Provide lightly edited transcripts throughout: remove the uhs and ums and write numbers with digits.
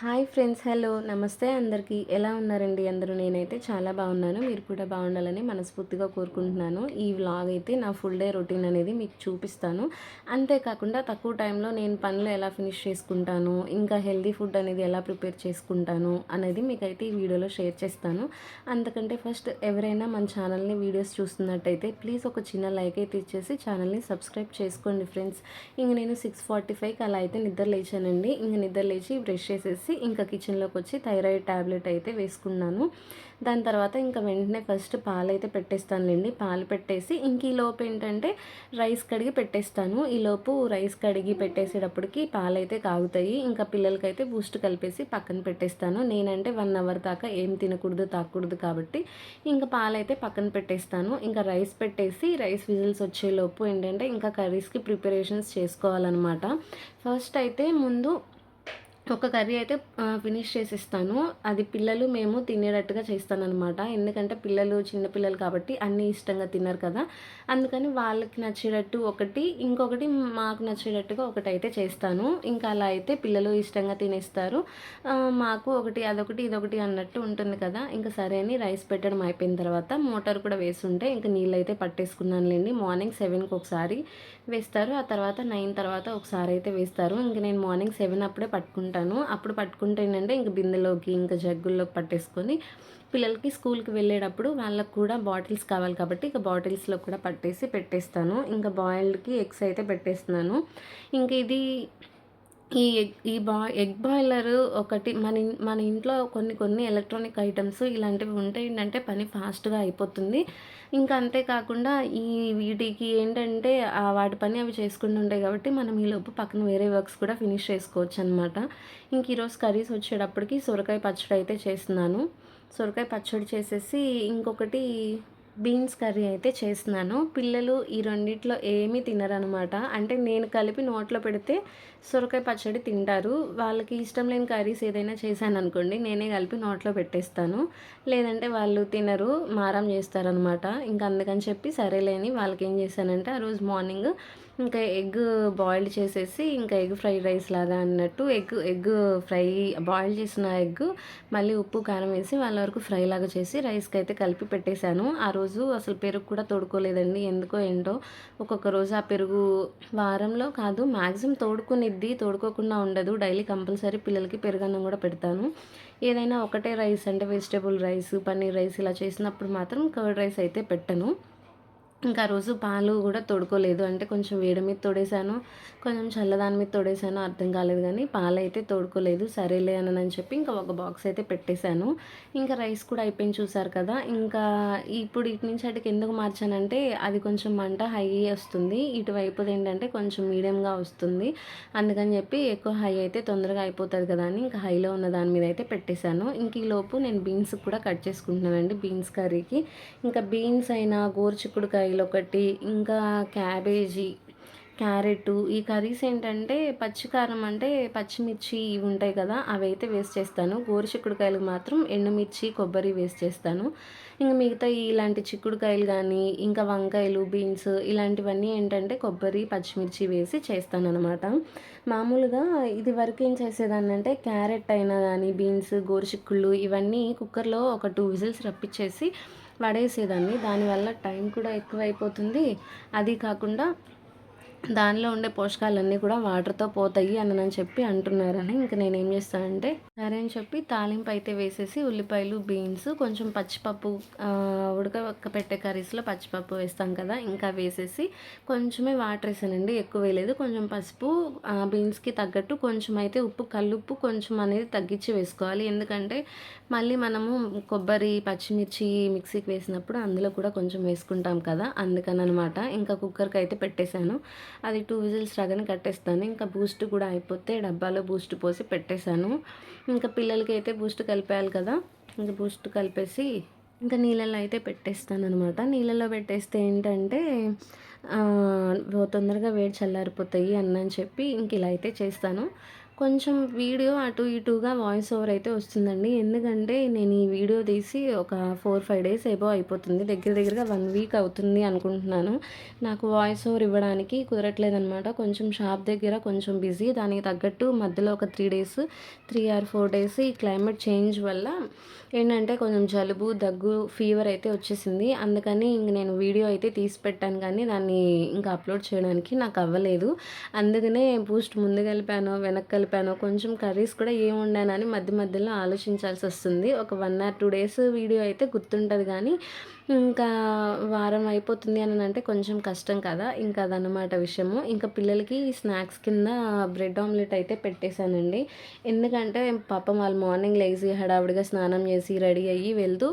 Hi friends, hello, నమస్తే అందరికీ. ఎలా ఉన్నారండి అందరూ? నేనైతే చాలా బాగున్నాను. మీరు కూడా బాగుండాలని మనస్ఫూర్తిగా కోరుకుంటున్నాను. ఈ వ్లాగ్ అయితే నా ఫుల్ డే రొటీన్ అనేది మీకు చూపిస్తాను. అంతేకాకుండా తక్కువ టైంలో నేను పనులు ఎలా ఫినిష్ చేసుకుంటాను, ఇంకా హెల్దీ ఫుడ్ అనేది ఎలా ప్రిపేర్ చేసుకుంటాను అనేది మీకైతే ఈ వీడియోలో షేర్ చేస్తాను. అంతకంటే ఫస్ట్ ఎవరైనా మన ఛానల్ని వీడియోస్ చూస్తున్నట్టయితే ప్లీజ్ ఒక చిన్న లైక్ అయితే ఇచ్చేసి ఛానల్ని సబ్స్క్రైబ్ చేసుకోండి ఫ్రెండ్స్. ఇంక నేను 6:45కి అలా అయితే నిద్ర లేచానండి. ఇంక నిద్ర లేచి బ్రష్ చేసేసి ఇంకా కిచెన్లోకి వచ్చి థైరాయిడ్ ట్యాబ్లెట్ అయితే వేసుకున్నాను. దాని తర్వాత ఇంకా వెంటనే ఫస్ట్ పాలు అయితే పెట్టేస్తానులేండి. పాలు పెట్టేసి ఇంక ఈ లోపు ఏంటంటే రైస్ కడిగి పెట్టేస్తాను. ఈలోపు రైస్ కడిగి పెట్టేసేటప్పటికి పాలు అయితే కాగుతాయి. ఇంకా పిల్లలకైతే బూస్ట్ కలిపేసి పక్కన పెట్టేస్తాను. నేనంటే 1 అవర్ దాకా ఏం తినకూడదు తాకూడదు కాబట్టి ఇంకా పాలు అయితే పక్కన పెట్టేస్తాను. ఇంకా రైస్ పెట్టేసి రైస్ విజిల్స్ వచ్చేలోపు ఏంటంటే ఇంకా కర్రీస్కి ప్రిపరేషన్స్ చేసుకోవాలన్నమాట. ఫస్ట్ అయితే ముందు ఒక కర్రీ అయితే ఫినిష్ చేసిస్తాను. అది పిల్లలు మేము తినేటట్టుగా చేస్తానన్నమాట. ఎందుకంటే పిల్లలు చిన్నపిల్లలు కాబట్టి అన్నీ ఇష్టంగా తిన్నారు కదా, అందుకని వాళ్ళకి నచ్చేటట్టు ఒకటి, ఇంకొకటి మాకు నచ్చేటట్టుగా ఒకటైతే చేస్తాను. ఇంకా అలా అయితే పిల్లలు ఇష్టంగా తినేస్తారు. మాకు ఒకటి అదొకటి ఇదొకటి అన్నట్టు ఉంటుంది కదా. ఇంకా సరే అని రైస్ పెట్టడం అయిపోయిన తర్వాత మోటార్ కూడా వేస్తుంటే ఇంకా నీళ్ళు అయితే పట్టేసుకున్నానులేండి. మార్నింగ్ 7కి ఒకసారి వేస్తారు, ఆ తర్వాత 9 తర్వాత ఒకసారి అయితే వేస్తారు. ఇంక నేను మార్నింగ్ 7 అప్పుడే పట్టుకుంటాను. అప్పుడు పట్టుకుంటే ఏంటంటే ఇంక బిందెలోకి ఇంకా జగ్గుల్లోకి పట్టేసుకొని పిల్లలకి స్కూల్కి వెళ్ళేటప్పుడు వాళ్ళకు కూడా బాటిల్స్ కావాలి కాబట్టి ఇక బాటిల్స్లో కూడా పట్టేసి పెట్టేస్తాను. ఇంకా బాయిల్డ్కి ఎగ్స్ అయితే పెట్టేస్తున్నాను. ఇంక ఇది ఈ ఎగ్ బాయిలర్ ఒకటి మన ఇంట్లో కొన్ని ఎలక్ట్రానిక్ ఐటమ్స్ ఇలాంటివి ఉంటే ఏంటంటే పని ఫాస్ట్గా అయిపోతుంది. ఇంకా అంతేకాకుండా వీటికి ఏంటంటే వాటి పని అవి చేసుకుంటూ ఉంటాయి కాబట్టి మనం ఈలోపు పక్కన వేరే వర్క్స్ కూడా ఫినిష్ చేసుకోవచ్చు అనమాట. ఇంక ఈరోజు కర్రీస్ వచ్చేటప్పటికి సొరకాయ పచ్చడి అయితే చేస్తున్నాను. సొరకాయ పచ్చడి చేసేసి ఇంకొకటి బీన్స్ కర్రీ అయితే చేస్తున్నాను. పిల్లలు ఈ రెండిట్లో ఏమీ తినరనమాట. అంటే నేను కలిపి నోట్లో పెడితే సొరకాయ పచ్చడి తింటారు. వాళ్ళకి ఇష్టం లేని కర్రీస్ ఏదైనా చేశాను అనుకోండి, నేనే కలిపి నోట్లో పెట్టేస్తాను. లేదంటే వాళ్ళు తినరు, మారం చేస్తారనమాట. ఇంకా అందుకని చెప్పి సరేలేని వాళ్ళకి ఏం చేశానంటే ఆ రోజు మార్నింగ్ ఇంకా ఎగ్ బాయిల్డ్ చేసేసి ఇంకా ఎగ్ ఫ్రైడ్ రైస్ లాగా అన్నట్టు ఎగ్ ఫ్రై బాయిల్ చేసిన ఎగ్ మళ్ళీ ఉప్పు కారం వేసి వాళ్ళ వరకు ఫ్రై లాగా చేసి రైస్కి అయితే కలిపి పెట్టేశాను. ఆ రోజు అసలు పెరుగు కూడా తోడుకోలేదండి. ఎందుకో ఏంటో ఒక్కొక్క రోజు ఆ పెరుగు వారంలో కాదు మ్యాక్సిమం తోడుకోకుండా ఉండదు. డైలీ కంపల్సరీ పిల్లలకి పెరుగన్నం కూడా పెడతాను. ఏదైనా ఒకటే రైస్ అంటే వెజిటేబుల్ రైస్, పన్నీర్ రైస్ ఇలా చేసినప్పుడు మాత్రం కర్డ్ రైస్ అయితే పెట్టను. ఇంకా ఆ రోజు పాలు కూడా తోడుకోలేదు. అంటే కొంచెం వేడి మీద తోడేశాను, కొంచెం చల్లదాని మీద తోడేశాను, అర్థం కాలేదు. కానీ పాలు అయితే తోడుకోలేదు. సరేలే అని చెప్పి ఇంకా ఒక బాక్స్ అయితే పెట్టేశాను. ఇంకా రైస్ కూడా అయిపోయింది చూసారు కదా. ఇంకా ఇప్పుడు ఇటు నుంచి అటుకి ఎందుకు మార్చానంటే అది కొంచెం మంట హై వస్తుంది, ఇటువైపుది ఏంటంటే కొంచెం మీడియంగా వస్తుంది. అందుకని చెప్పి ఎక్కువ హై అయితే తొందరగా అయిపోతుంది కదా అని ఇంకా హైలో ఉన్న దాని మీద అయితే పెట్టేశాను. ఇంక ఈలోపు నేను బీన్స్ కూడా కట్ చేసుకుంటున్నానండి బీన్స్ కర్రీకి. ఇంకా బీన్స్ అయినా గోరుచిక్కుడుకాయలు ఒకటి, ఇంకా క్యాబేజీ, క్యారెట్, ఈ కర్రీస్ ఏంటంటే పచ్చికారం అంటే పచ్చిమిర్చి ఇవి ఉంటాయి కదా, అవి అయితే వేస్ట్ చేస్తాను. గోరుచిక్కుడుకాయలకు మాత్రం ఎండుమిర్చి, కొబ్బరి వేస్ట్ చేస్తాను. ఇంకా మిగతా ఇలాంటి చిక్కుడుకాయలు కానీ ఇంకా వంకాయలు, బీన్స్ ఇలాంటివన్నీ ఏంటంటే కొబ్బరి, పచ్చిమిర్చి వేసి చేస్తాను అనమాట. మామూలుగా ఇది వరకు ఏం చేసేదాన్ని అంటే క్యారెట్ అయినా కానీ బీన్స్, గోరుచిక్కుళ్ళు ఇవన్నీ కుక్కర్లో ఒక 2 విజిల్స్ రప్పించేసి పడేసేదాన్ని. దానివల్ల టైం కూడా ఎక్కువ అయిపోతుంది. అది కాకుండా దానిలో ఉండే పోషకాలన్నీ కూడా వాటర్తో పోతాయి అని చెప్పి అంటున్నారని ఇంక నేనేం చేస్తానంటే సరే అని చెప్పి తాలింపు అయితే వేసేసి ఉల్లిపాయలు, బీన్స్, కొంచెం పచ్చిపప్పు, ఉడకబెట్టే కర్రీస్లో పచ్చిపప్పు వేస్తాం కదా, ఇంకా వేసేసి కొంచెమే వాటర్ వేసానండి, ఎక్కువ వేయలేదు. కొంచెం పసుపు, బీన్స్కి తగ్గట్టు కొంచెం అయితే ఉప్పు, కల్లుప్పు కొంచెం అనేది తగ్గించి వేసుకోవాలి. ఎందుకంటే మళ్ళీ మనము కొబ్బరి, పచ్చిమిర్చి మిక్సీకి వేసినప్పుడు అందులో కూడా కొంచెం వేసుకుంటాం కదా, అందుకని అనమాట. ఇంకా కుక్కర్కి అయితే పెట్టేశాను. అది 2 విజిల్స్ రాగానే కట్టేస్తాను. ఇంకా బూస్ట్ కూడా అయిపోతే డబ్బాలో బూస్ట్ పోసి పెట్టేశాను. ఇంకా పిల్లలకి అయితే బూస్ట్ కలిపేయాలి కదా, ఇంకా బూస్ట్ కలిపేసి ఇంకా నీళ్ళల్లో అయితే పెట్టేస్తాను అనమాట. నీళ్ళల్లో పెట్టేస్తే ఏంటంటే తొందరగా వేడి చల్లారిపోతాయి అని చెప్పి ఇంక ఇలా అయితే చేస్తాను. కొంచెం వీడియో అటు ఇటుగా వాయిస్ ఓవర్ అయితే వస్తుందండి. ఎందుకంటే నేను ఈ వీడియో తీసి ఒక 4, 5 డేస్ ఎబోవ్ అయిపోతుంది. దగ్గర దగ్గరగా 1 వీక్ అవుతుంది అనుకుంటున్నాను. నాకు వాయిస్ ఓవర్ ఇవ్వడానికి కుదరట్లేదనమాట. కొంచెం షాప్ దగ్గర కొంచెం బిజీ. దానికి తగ్గట్టు మధ్యలో ఒక 3 డేస్, 3 ఆర్ 4 డేస్ ఈ క్లైమేట్ చేంజ్ వల్ల ఏంటంటే కొంచెం జలుబు, దగ్గు, ఫీవర్ అయితే వచ్చేసింది. అందుకని ఇంక నేను వీడియో అయితే తీసి పెట్టాను కానీ దాన్ని ఇంకా అప్లోడ్ చేయడానికి నాకు అవ్వలేదు. అందుకనే బూస్ట్ ముందు కలిపానో, వెనక్కి కలిపానో, కొంచెం కర్రీస్ కూడా ఏం వండానని మధ్య మధ్యలో ఆలోచించాల్సొస్తుంది. ఒక 1 ఆర్ 2 డేస్ వీడియో అయితే గుర్తుంటది గానీ, ఇంకా వారం అయిపోతుంది అనంటే కొంచెం కష్టం కదా! ఇంకా అదనమాట విషయము. ఇంకా పిల్లలకి స్నాక్స్ కింద బ్రెడ్ ఆమ్లెట్ అయితే పెట్టేశానండి. ఎందుకంటే పాపం వాళ్ళు మార్నింగ్ లెగిసి హడావిడిగా స్నానం చేసి రెడీ అయ్యి వెళ్తూ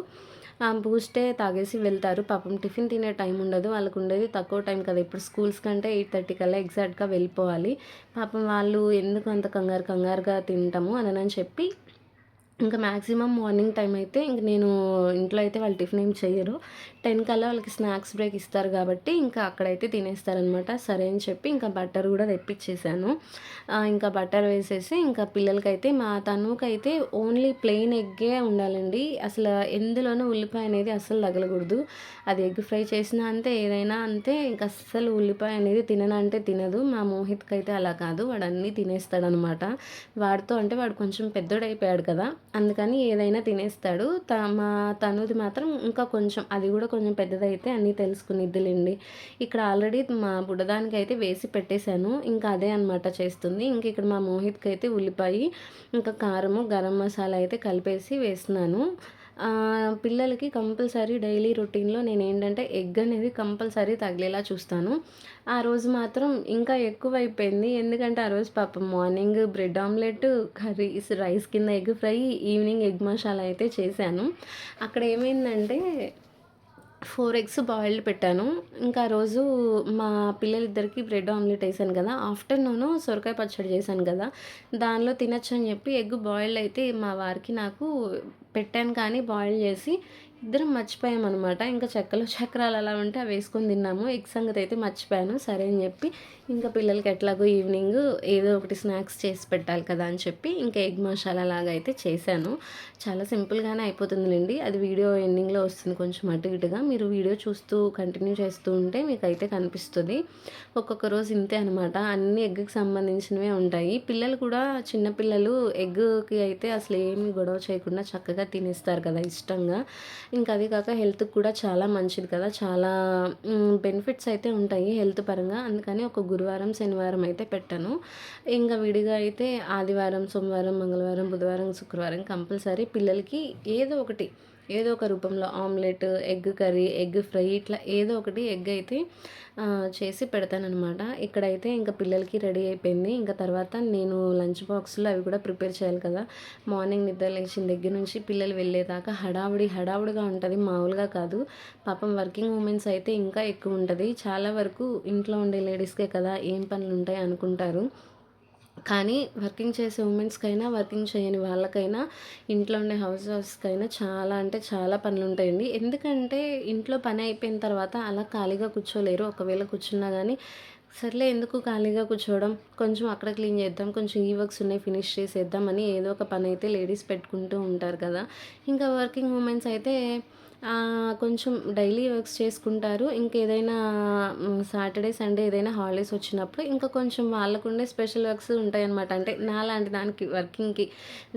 బూస్టే తాగేసి వెళ్తారు. పాపం టిఫిన్ తినే టైం ఉండదు. వాళ్ళకుండేది తక్కువ టైం కదా! ఇప్పుడు స్కూల్స్ కంటే 8:30 కల్లా ఎగ్జాక్ట్‌గా వెళ్ళిపోవాలి. పాపం వాళ్ళు ఎందుకు అంత కంగారుగా తింటాము అనని చెప్పి ఇంకా మాక్సిమం మార్నింగ్ టైం అయితే ఇంక నేను ఇంట్లో అయితే వాళ్ళు టిఫిన్ ఏం చెయ్యరు. 10 కల్లా వాళ్ళకి స్నాక్స్ బ్రేక్ ఇస్తారు కాబట్టి ఇంకా అక్కడైతే తినేస్తారనమాట. సరే అని చెప్పి ఇంకా బటర్ కూడా తెప్పిచ్చేసాను. ఇంకా బటర్ వేసేసి ఇంకా పిల్లలకైతే మా తనుకైతే ఓన్లీ ప్లెయిన్ ఎగ్గే ఉండాలండి. అసలు ఎందులోనూ ఉల్లిపాయ అనేది అస్సలు తగలకూడదు. అది ఎగ్ ఫ్రై చేసినా అంతే, ఏదైనా అంతే. ఇంక అస్సలు ఉల్లిపాయ అనేది తిననంటే తినదు. మా మోహిత్‌కైతే అలా కాదు. వాడు అన్నీ తినేస్తాడనమాట. వాడితో అంటే వాడు కొంచెం పెద్దోడైపోయాడు కదా! అందుకని ఏదైనా తినేస్తాడు. మా తనుది మాత్రం ఇంకా కొంచెం, అది కూడా కొంచెం పెద్దదైతే అన్నీ తెలుసుకునిద్దిలెండి. ఇక్కడ ఆల్రెడీ మా బుడ్డదానికైతే వేసి పెట్టేశాను. ఇంకా అదే అనమాట చేస్తుంది. ఇంక ఇక్కడ మా మోహిత్‌కైతే ఉల్లిపాయి, ఇంకా కారము, గరం మసాలా అయితే కలిపేసి వేస్తున్నాను. పిల్లలకి కంపల్సరీ డైలీ రొటీన్‌లో నేనేంటంటే ఎగ్ అనేది కంపల్సరీ తగిలేలా చూస్తాను. ఆ రోజు మాత్రం ఇంకా ఎక్కువైపోయింది. ఎందుకంటే ఆ రోజు పాపం morning bread omelette, curries, rice కింద egg fry, evening egg masala అయితే చేశాను. అక్కడ ఏమైందంటే 4 ఎగ్స్ బాయిల్డ్ పెట్టాను. ఇంకా ఆ రోజు మా పిల్లలిద్దరికీ బ్రెడ్ ఆమ్లెట్ ఏసాను కదా! ఆఫ్టర్‌నూను సొరకాయ పచ్చడి చేశాను కదా! దానిలో తినొచ్చని చెప్పి ఎగ్ బాయిల్డ్ అయితే మా వారికి నాకు పెట్టాను కానీ బాయిల్ చేసి ఇద్దరం మర్చిపోయామనమాట. ఇంకా చెక్కలు చక్రాలు అలా ఉంటే అవి వేసుకొని తిన్నాము. ఎగ్ సంగతి అయితే మర్చిపోయాను. సరే అని చెప్పి ఇంకా పిల్లలకి ఎట్లాగో ఈవినింగ్ ఏదో ఒకటి స్నాక్స్ చేసి పెట్టాలి కదా అని చెప్పి ఇంకా ఎగ్ మసాలా లాగా అయితే చేశాను. చాలా సింపుల్‌గానే అయిపోతుందిలెండి. అది వీడియో ఎండింగ్‌లో వస్తుంది కొంచెం అటు ఇటుగా. మీరు వీడియో చూస్తూ కంటిన్యూ చేస్తూ ఉంటే మీకైతే కనిపిస్తది. ఒక్కొక్క రోజు ఇంతే అనమాట. అన్నీ ఎగ్‌కి సంబంధించినవే ఉంటాయి. పిల్లలు కూడా చిన్న పిల్లలు ఎగ్‌కి అయితే అసలు ఏమి గొడవ చేయకుండా చక్కగా తినేస్తారు కదా ఇష్టంగా. ఇంకా అది కాక హెల్త్‌కి కూడా చాలా మంచిది కదా! చాలా బెనిఫిట్స్ అయితే ఉంటాయి హెల్త్ పరంగా. అందుకని ఒక గురువారం, శనివారం అయితే పెట్టను. ఇంకా విడిగా అయితే ఆదివారం, సోమవారం, మంగళవారం, బుధవారం, శుక్రవారం కంపల్సరీ పిల్లలకి ఏదో ఒక రూపంలో omelette, egg curry, egg fry ఇట్లా ఏదో ఒకటి ఎగ్ అయితే చేసి పెడతాననమాట. ఇక్కడైతే ఇంకా పిల్లలకి రెడీ అయిపోయింది. ఇంకా తర్వాత నేను లంచ్ బాక్స్‌లో అవి కూడా ప్రిపేర్ చేయాలి కదా! మార్నింగ్ నిద్ర లేచిన దగ్గర నుంచి పిల్లలు వెళ్ళేదాకా హడావుడిగా ఉంటది. మామూలుగా కాదు. పాపం వర్కింగ్ ఉమెన్స్ అయితే ఇంకా ఎక్కువ ఉంటది. చాలా వరకు ఇంట్లో ఉండే లేడీస్‌కే కదా ఏం పనులుంటాయి అనుకుంటారు. కానీ వర్కింగ్ చేసే ఉమెన్స్‌కైనా, వర్కింగ్ చేయని వాళ్ళకైనా, ఇంట్లో ఉండే హౌస్ వైఫ్స్‌కైనా చాలా అంటే చాలా పనులుంటాయండి. ఎందుకంటే ఇంట్లో పని అయిపోయిన తర్వాత అలా ఖాళీగా కూర్చోలేరు. ఒకవేళ కూర్చున్నా గానీ, సర్లే ఎందుకు ఖాళీగా కూర్చోవడం, కొంచెం అక్కడ క్లీన్ చేద్దాం, కొంచెం ఈ వర్క్స్ ఉన్నాయి ఫినిష్ చేసేద్దాం అని ఏదో ఒక పనైతే లేడీస్ పెట్టుకుంటూ ఉంటారు కదా! ఇంకా వర్కింగ్ ఉమెన్స్ అయితే కొంచెం డైలీ వర్క్స్ చేసుకుంటారు. ఇంకేదైనా సాటర్‌డే, సండే ఏదైనా హాలిడేస్ వచ్చినప్పుడు ఇంకా కొంచెం వాళ్ళకుండే స్పెషల్ వర్క్స్ ఉంటాయన్నమాట. అంటే నాలాంటి దానికి వర్కింగ్‌కి.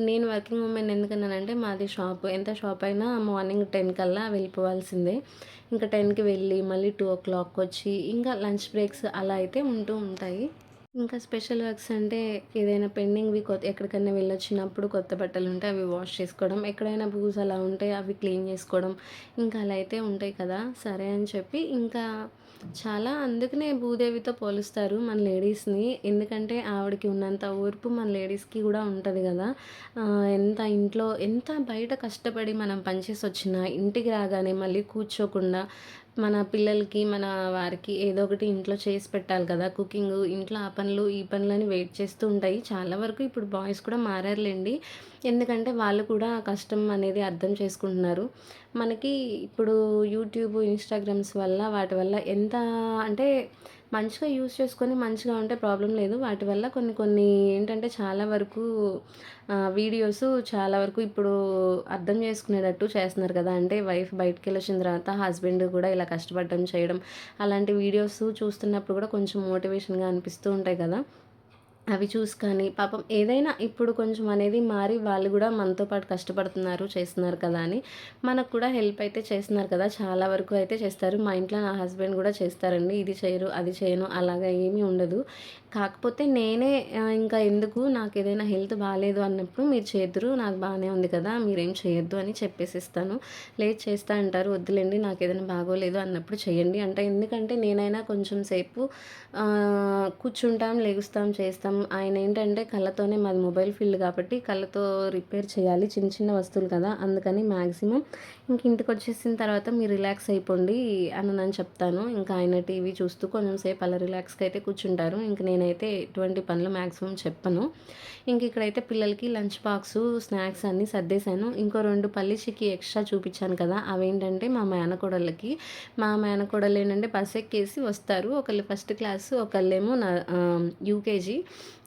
నేను వర్కింగ్ ఉమెన్ ఎందుకన్నానంటే మాది షాపు. ఎంత షాప్ అయినా మార్నింగ్ 10 కల్లా వెళ్ళిపోవాల్సిందే. ఇంకా 10కి వెళ్ళి మళ్ళీ 2:00కొచ్చి ఇంకా లంచ్ బ్రేక్స్ అలా అయితే ఉంటూ ఉంటాయి. ఇంకా స్పెషల్ వర్క్స్ అంటే ఏదైనా పెండింగ్‌వి ఎక్కడికన్నా వెళ్ళొచ్చినప్పుడు కొత్త బట్టలుంటే అవి వాష్ చేసుకోవడం, ఎక్కడైనా బూజు అలా ఉంటే అవి క్లీన్ చేసుకోవడం, ఇంకా అలా అయితే ఉంటాయి కదా! సరే అని చెప్పి ఇంకా చాలా అందుకనే భూదేవితో పోలుస్తారు మన లేడీస్‌ని. ఎందుకంటే ఆవిడకి ఉన్నంత ఓర్పు మన లేడీస్‌కి కూడా ఉంటది కదా! ఎంత బయట కష్టపడి మనం పని చేసొచ్చినా ఇంటికి రాగానే మళ్ళీ కూర్చోకుండా మన పిల్లలకి, మన వారికి ఏదో ఒకటి ఇంట్లో చేసి పెట్టాలి కదా! కుకింగు, ఇంట్లో ఆ పనులు, ఈ పనులని వెయిట్ చేస్తూ ఉంటాయి. చాలా వరకు ఇప్పుడు బాయ్స్ కూడా మారారులెండి. ఎందుకంటే వాళ్ళు కూడా కష్టం అనేది అర్థం చేసుకుంటున్నారు. మనకి ఇప్పుడు యూట్యూబ్, ఇన్‌స్టాగ్రామ్స్ వల్ల వాటి వల్ల ఎంత అంటే మంచిగా యూజ్ చేసుకొని మంచిగా ఉంటే ప్రాబ్లం లేదు. వాటి వల్ల కొన్ని కొన్ని ఏంటంటే చాలా వరకు వీడియోస్ చాలా వరకు ఇప్పుడు అర్థం చేసుకునేటట్టు చేస్తున్నారు కదా! అంటే వైఫ్ బయటికెళ్ళొచ్చిన తర్వాత హస్బెండ్ కూడా ఇలా కష్టపడడం చేయడం అలాంటి వీడియోస్ చూస్తున్నప్పుడు కూడా కొంచెం మోటివేషన్‌గా అనిపిస్తూ ఉంటాయి కదా! అవి చూసి కానీ పాపం ఏదైనా ఇప్పుడు కొంచెం అనేది మారి వాళ్ళు కూడా మనతో పాటు కష్టపడుతున్నారు, చేస్తున్నారు కదా అని మనకు కూడా హెల్ప్ అయితే చేస్తున్నారు కదా! చాలా వరకు అయితే చేస్తారు. మా ఇంట్లో నా హస్బెండ్ కూడా చేస్తారండి. ఇది చేయరు, అది చేయను అలాగా ఏమీ ఉండదు. కాకపోతే నేనే ఇంకా ఎందుకు నాకేదైనా హెల్త్ బాలేదు అన్నప్పుడు మీరు చేద్దురు, నాకు బానే ఉంది కదా! మీరేం చేయొద్దు అని చెప్పేసిస్తాను. లేదు చేస్తా అంటారు, వద్దులెండి నాకేదైనా బాగోలేదు అన్నప్పుడు చేయండి అంటే ఎందుకంటే నేనైనా కొంచెం సేపు కూర్చుంటాం, లెగుస్తాం, చేస్తాం. ఆయనేంటంటే కళ్ళతోనే మాది మొబైల్ ఫీల్డ్ కాబట్టి కళ్ళతో రిపేర్ చేయాలి. చిన్న చిన్న వస్తువులు కదా! అందుకని మ్యాక్సిమం ఇంక ఇంటికొచ్చేసిన తర్వాత మీరు రిలాక్స్ అయిపోండి అని నేను చెప్తాను. ఇంకా ఆయన టీవీ చూస్తూ కొంచెం సేపు అలా రిలాక్స్‌గా అయితే కూర్చుంటారు. ఇంక నేనైతే ఎటువంటి పనులు మ్యాక్సిమం చెప్పను. ఇంక ఇక్కడైతే పిల్లలకి లంచ్ బాక్సు, స్నాక్స్ అన్నీ సర్దేశాను. ఇంకో 2 పల్లి చిక్కీ ఎక్స్‌ట్రా చూపిచ్చాను కదా! అవేంటంటే మా మేనకోడళ్ళకి. మా మేనకోడలేంటంటే బస్ ఎక్కేసి వస్తారు. ఒకళ్ళు ఫస్ట్ క్లాసు, ఒకళ్ళేమో యూకేజీ.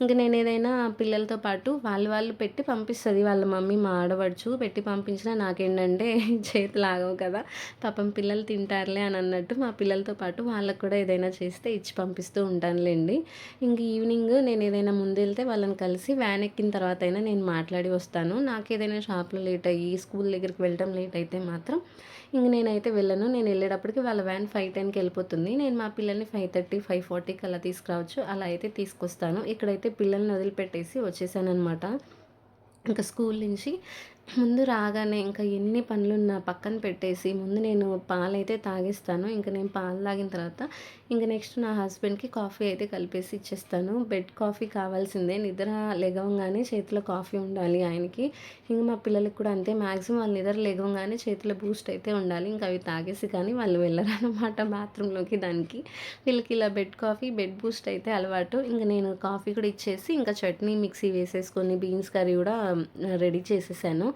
ఇంక నేనేదైనా పిల్లలతో పాటు వాళ్ళు పెట్టి పంపిస్తది వాళ్ళ మమ్మీ మా ఆడపడుచు. పెట్టి పంపించినా నాకేంటంటే చేతులు ఆగవు కదా! పాపం పిల్లలు తింటారులే అని అన్నట్టు మా పిల్లలతో పాటు వాళ్ళకి కూడా ఏదైనా చేస్తే ఇచ్చి పంపిస్తూ ఉంటానులెండి. ఇంక ఈవినింగ్ నేనేదైనా ముందెళ్తే వాళ్ళని కలిసి వ్యాన్ ఎక్కిన తర్వాతైనా నేను మాట్లాడి వస్తాను. నాకేదైనా షాప్‌లో లేట్ అయ్యి, స్కూల్ దగ్గరికి వెళ్ళటం లేట్ అయితే మాత్రం ఇంక నేనైతే వెళ్ళను. నేనెళ్ళేటప్పటికి వాళ్ళ వ్యాన్ 5:10కి వెళ్ళిపోతుంది. నేను మా పిల్లల్ని 5:30, 5:40కి అలా తీసుకురావచ్చు. అలా అయితే తీసుకొస్తాను. ఇక్కడైతే పిల్లల్ని వదిలిపెట్టేసి వచ్చేసాననమాట. ఇంకా స్కూల్ నుంచి ముందు రాగానే ఇంకా ఎన్ని పనులున్నా పక్కన పెట్టేసి ముందు నేను పాలైతే తాగేస్తాను. ఇంక నేను పాలు తాగిన తర్వాత ఇంక నెక్స్ట్ నా హస్బెండ్‌కి కాఫీ అయితే కలిపేసి ఇచ్చేస్తాను. బెడ్ కాఫీ కావాల్సిందే. నిద్ర లెగవంగానే చేతిలో కాఫీ ఉండాలి ఆయనకి. ఇంక మా పిల్లలకి కూడా అంతే. మాక్సిమం వాళ్ళు నిద్ర లెగవంగానే చేతిలో బూస్ట్ అయితే ఉండాలి. ఇంక అవి తాగేసి కానీ వాళ్ళు వెళ్ళరనమాట బాత్రూంలోకి దానికి. వీళ్ళకి ఇలా బెడ్ కాఫీ, బెడ్ బూస్ట్ అయితే అలవాటు. ఇంక నేను కాఫీ కూడా ఇచ్చేసి ఇంకా చట్నీ మిక్సీ వేసేసుకొని బీన్స్ కర్రీ కూడా రెడీ చేసేసాను.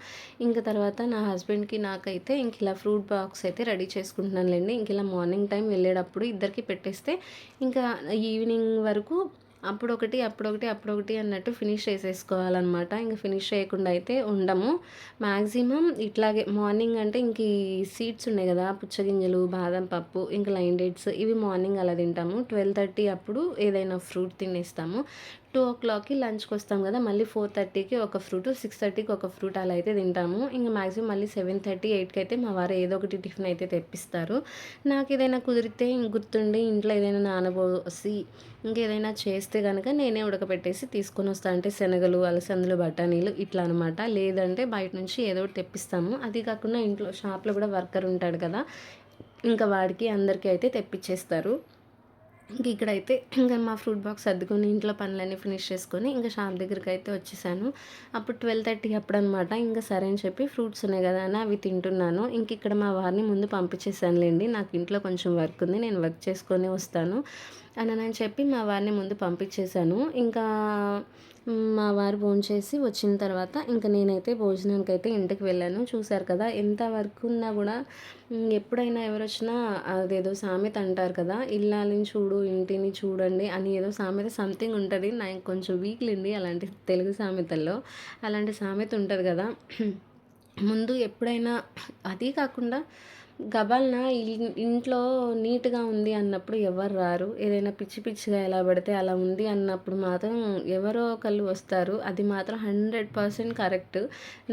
ఇంక తర్వాత నా హస్బెండ్‌కి నాకైతే ఇంక ఇలా ఫ్రూట్ బాక్స్ అయితే రెడీ చేసుకుంటున్నానులెండి. ఇంక ఇలా మార్నింగ్ టైం వెళ్ళేటప్పుడు ఇద్దరికీ పెట్టేస్తే ఇంకా ఈవినింగ్ వరకు అప్పుడొకటి, అప్పుడొకటి, అప్పుడొకటి అన్నట్టు ఫినిష్ చేసేసుకోవాలనమాట. ఇంక ఫినిష్ చేయకుండా అయితే ఉండము. మాక్సిమం ఇట్లాగే మార్నింగ్ అంటే ఇంక ఈ సీడ్స్ ఉన్నాయి కదా! పుచ్చగింజలు, బాదం పప్పు, ఇంక లైన్ డేట్స్ ఇవి మార్నింగ్ అలా తింటాము. 12:30 అప్పుడు ఏదైనా ఫ్రూట్ తినేస్తాము. 2:00కి లంచ్‌కొస్తాం కదా! మళ్ళీ 4:30కి ఒక ఫ్రూటు, 6:30కి ఒక ఫ్రూట్ అలా అయితే తింటాము. ఇంక మాక్సిమం మళ్ళీ 7:30, 8కి అయితే మా వారు ఏదో ఒకటి టిఫిన్ అయితే తెప్పిస్తారు. నాకేదైనా కుదిరితే గుర్తుండి ఇంట్లో ఏదైనా నానబోసి ఇంకేదైనా చేస్తే గనక నేనే ఉడకబెట్టేసి తీసుకొనొస్తా. అంటే శనగలు, అలసందలు, బఠానీలు ఇట్లా అనమాట. లేదంటే బయట నుంచి ఏదో ఒకటి తెప్పిస్తాము. అది కాకుండా ఇంట్లో షాప్‌లో కూడా వర్కర్ ఉంటాడు కదా! ఇంకా వాడికి అందరికీ అయితే తెప్పిచ్చేస్తారు. ఇంక ఇక్కడైతే ఇంకా మా ఫ్రూట్ బాక్స్ సర్దుకొని ఇంట్లో పనులన్నీ ఫినిష్ చేసుకొని ఇంకా షాప్ దగ్గరికైతే వచ్చేసాను. అప్పుడు 12:30 అప్పుడనమాట. ఇంక సరే అని చెప్పి ఫ్రూట్స్ ఉన్నాయి కదా అని అవి తింటున్నాను. ఇంక ఇక్కడ మా వారిని ముందు పంపించేసానులెండి. నాకు ఇంట్లో కొంచెం వర్క్ ఉంది. నేను వర్క్ చేసుకొని వస్తాను అనని చెప్పి మా వారిని ముందు పంపించేసాను. ఇంకా మా వారు భోంచేసి వచ్చిన తర్వాత ఇంక నేనైతే భోజనానికైతే ఇంటికి వెళ్ళాను. చూసారు కదా! ఎంత వర్క్ ఉన్నా కూడా ఎప్పుడైనా ఎవరొచ్చినా అదేదో సామెత అంటారు కదా! ఇల్లాలిని చూడు, ఇంటిని చూడండి అని ఏదో సామెత సంథింగ్ ఉంటది. నాకు కొంచెం వీక్ లెండి అలాంటి తెలుగు సామెతల్లో. అలాంటి సామెత ఉంటది కదా! ముందు ఎప్పుడైనా అదీ కాకుండా గబాల్న ఇంట్లో నీట్‌గా ఉంది అన్నప్పుడు ఎవరు రారు. ఏదైనా పిచ్చి పిచ్చిగా ఎలా పడితే అలా ఉంది అన్నప్పుడు మాత్రం ఎవరో ఒకళ్ళు వస్తారు. అది మాత్రం 100% కరెక్ట్.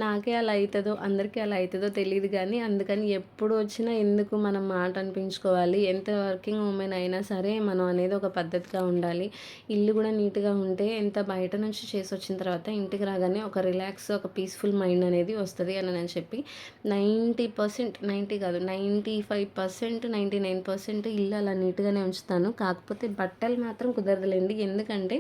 నాకే అలా అయితదో, అందరికీ అలా అయితదో తెలీదు గానీ, అందుకని ఎప్పుడు వచ్చినా ఎందుకు మనం మాట అనిపించుకోవాలి. ఎంత వర్కింగ్ ఉమెన్ అయినా సరే మనం అనేది ఒక పద్ధతిగా ఉండాలి. ఇల్లు కూడా నీట్‌గా ఉంటే ఎంత బయట నుంచి చేసొచ్చిన తర్వాత ఇంటికి రాగానే ఒక రిలాక్స్, ఒక పీస్‌ఫుల్ మైండ్ అనేది వస్తది అని చెప్పి 90% 90 కాదు 95%, 99% ఇల్లు అలా నీట్‌గానే ఉంచుతాను. కాకపోతే బట్టలు మాత్రం కుదరదులెండి. ఎందుకంటే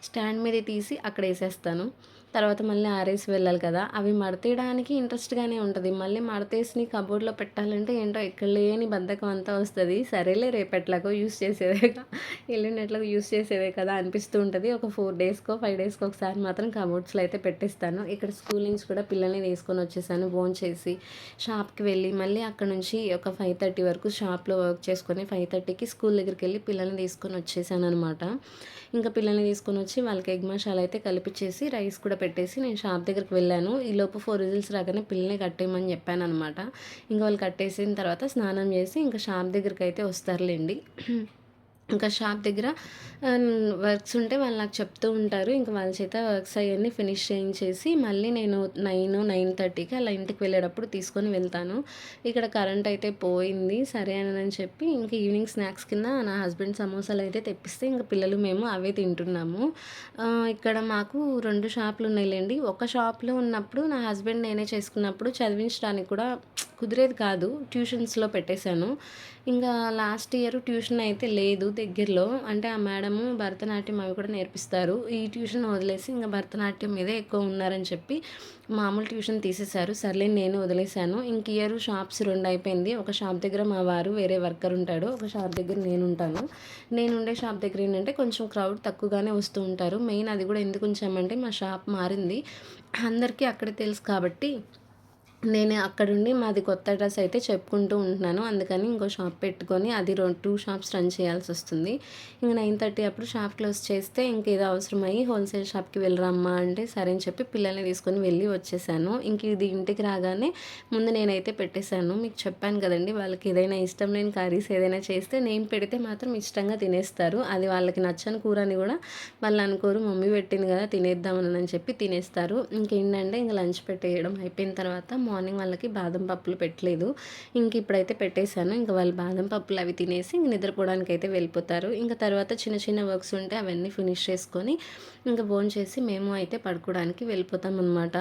స్టాండ్ మీద తీసి అక్కడ ఏసేస్తాను. తర్వాత మళ్ళీ ఆరేసి వెళ్ళాలి కదా! అవి మడతేయడానికి ఇంట్రెస్ట్‌గానే ఉంటది. మళ్ళీ మడతేసి కబోర్డ్‌లో పెట్టాలంటే ఏంటో ఎక్కడ లేని బద్ధకం అంతా వస్తది. సరేలే రేపు ఎట్లాగో యూజ్ చేసేదేగా, ఎల్లుండి ఎట్లాగో యూజ్ చేసేదే కదా అనిపిస్తూ ఉంటది. ఒక 4 డేస్‌కో, 5 డేస్‌కో ఒకసారి మాత్రం కబోర్డ్స్‌లో అయితే పెట్టేస్తాను. ఇక్కడ స్కూల్ నుంచి కూడా పిల్లల్ని తీసుకొని వచ్చేసాను. భోంచేసి షాప్‌కి వెళ్ళి మళ్ళీ అక్కడ నుంచి ఒక 5:30 వరకు షాప్‌లో వర్క్ చేసుకొని 5:30కి స్కూల్ దగ్గరికెళ్ళి పిల్లల్ని తీసుకొని వచ్చేసాననమాట. ఇంకా పిల్లల్ని తీసుకొనొచ్చి వాళ్ళకి ఎగ్ మసాలా అయితే కలిపిచ్చేసి, రైస్ కూడా పెట్టేసి నేను షాప్ దగ్గరికి వెళ్ళాను. ఈలోపు 4 విజిల్స్ రాగానే పిల్లల్ని కట్టేయమని చెప్పాననమాట. ఇంక వాళ్ళు కట్టేసిన తర్వాత స్నానం చేసి ఇంకా షాప్ దగ్గరికైతే వస్తారులెండి. ఇంకా షాప్ దగ్గర వర్క్స్ ఉంటే వాళ్ళు నాకు చెప్తూ ఉంటారు. ఇంక వాళ్ళ చేత వర్క్స్ అయన్నీ ఫినిష్ చేయించేసి మళ్ళీ నేను 9:30కి అలా ఇంటికి వెళ్ళేటప్పుడు తీసుకొని వెళ్తాను. ఇక్కడ కరెంట్ అయితే పోయింది. సరే అని చెప్పి ఇంక ఈవినింగ్ స్నాక్స్ కింద నా హస్బెండ్ సమోసాలు అయితే తెప్పిస్తే ఇంక పిల్లలు మేము అవే తింటున్నాము. ఇక్కడ మాకు 2 షాపులు ఉన్నాయిలెండి. ఒక షాప్‌లో ఉన్నప్పుడు నా హస్బెండ్ నేనే చేసుకున్నప్పుడు చదివించడానికి కూడా కుదిరేది కాదు. ట్యూషన్స్‌లో పెట్టేశాను. ఇంకా లాస్ట్ ఇయర్ ట్యూషన్ అయితే లేదు దగ్గరలో. అంటే ఆ మేడము భరతనాట్యం అవి కూడా నేర్పిస్తారు. ఈ ట్యూషన్ వదిలేసి ఇంక భరతనాట్యం మీదే ఎక్కువ ఉన్నారని చెప్పి మామూలు ట్యూషన్ తీసేశారు. సర్లే నేను వదిలేశాను. ఇంక ఇయర్ షాప్స్ 2 అయిపోయింది. ఒక షాప్ దగ్గర మా వారు వేరే వర్కర్ ఉంటాడు. ఒక షాప్ దగ్గర నేనుంటాను. నేనుండే షాప్ దగ్గర ఏంటంటే కొంచెం క్రౌడ్ తక్కువగానే వస్తూ ఉంటారు. మెయిన్ అది కూడా ఎందుకు ఉంచామంటే మా షాప్ మారింది. అందరికీ అక్కడే తెలుసు కాబట్టి నేను అక్కడుండి మాది కొత్త అడ్రస్ అయితే చెప్పుకుంటూ ఉంటున్నాను. అందుకని ఇంకో షాప్ పెట్టుకొని అది 2 షాప్స్ రన్ చేయాల్సొస్తుంది. ఇంక 9:30 అప్పుడు షాప్ క్లోజ్ చేస్తే ఇంకేదో అవసరమయ్యి హోల్‌సేల్ షాప్‌కి వెళ్ళిరమ్మా అంటే సరే అని చెప్పి పిల్లల్ని తీసుకొని వెళ్ళి వచ్చేసాను. ఇంక ఇది ఇంటికి రాగానే ముందు నేనైతే పెట్టేశాను. మీకు చెప్పాను కదండీ! వాళ్ళకి ఏదైనా ఇష్టం లేని కర్రీస్ ఏదైనా చేస్తే నేను పెడితే మాత్రం ఇష్టంగా తినేస్తారు. అది వాళ్ళకి నచ్చని కూర అని కూడా వాళ్ళు అనుకోరు. మమ్మీ పెట్టింది కదా తినేద్దామని చెప్పి తినేస్తారు. ఇంకేంటంటే ఇంక లంచ్ పెట్టేయడం అయిపోయిన తర్వాత మార్నింగ్ వాళ్ళకి బాదం పప్పులు పెట్టలేదు. ఇంక ఇప్పుడైతే పెట్టేశాను. ఇంక వాళ్ళు బాదం పప్పులు అవి తినేసి ఇంక నిద్రపోవడానికైతే వెళ్ళిపోతారు. ఇంక తర్వాత చిన్న చిన్న వర్క్స్ ఉంటే అవన్నీ ఫినిష్ చేసుకొని ఇంక భోంచేసి మేము అయితే పడుకోవడానికి వెళ్ళిపోతామనమాట.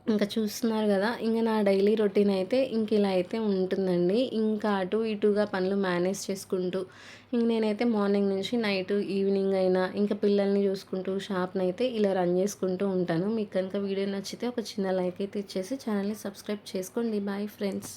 ఇంకా చూస్తున్నారు గదా! ఇంక నా డైలీ రొటీన్ అయితే ఇంక ఇలా అయితే ఉంటుందండి. ఇంకా అటు ఇటుగా పనులు మేనేజ్ చేసుకుంటూ ఇంక నేనైతే మార్నింగ్ నుంచి నైట్ ఈవినింగ్ అయినా ఇంకా పిల్లల్ని చూసుకుంటూ షాప్‌నైతే ఇలా రన్ చేసుకుంటూ ఉంటాను. మీకు కనుక వీడియో నచ్చితే ఒక చిన్న లైక్ అయితే ఇచ్చేసి ఛానల్‌ని సబ్స్క్రైబ్ చేసుకోండి. Bye friends.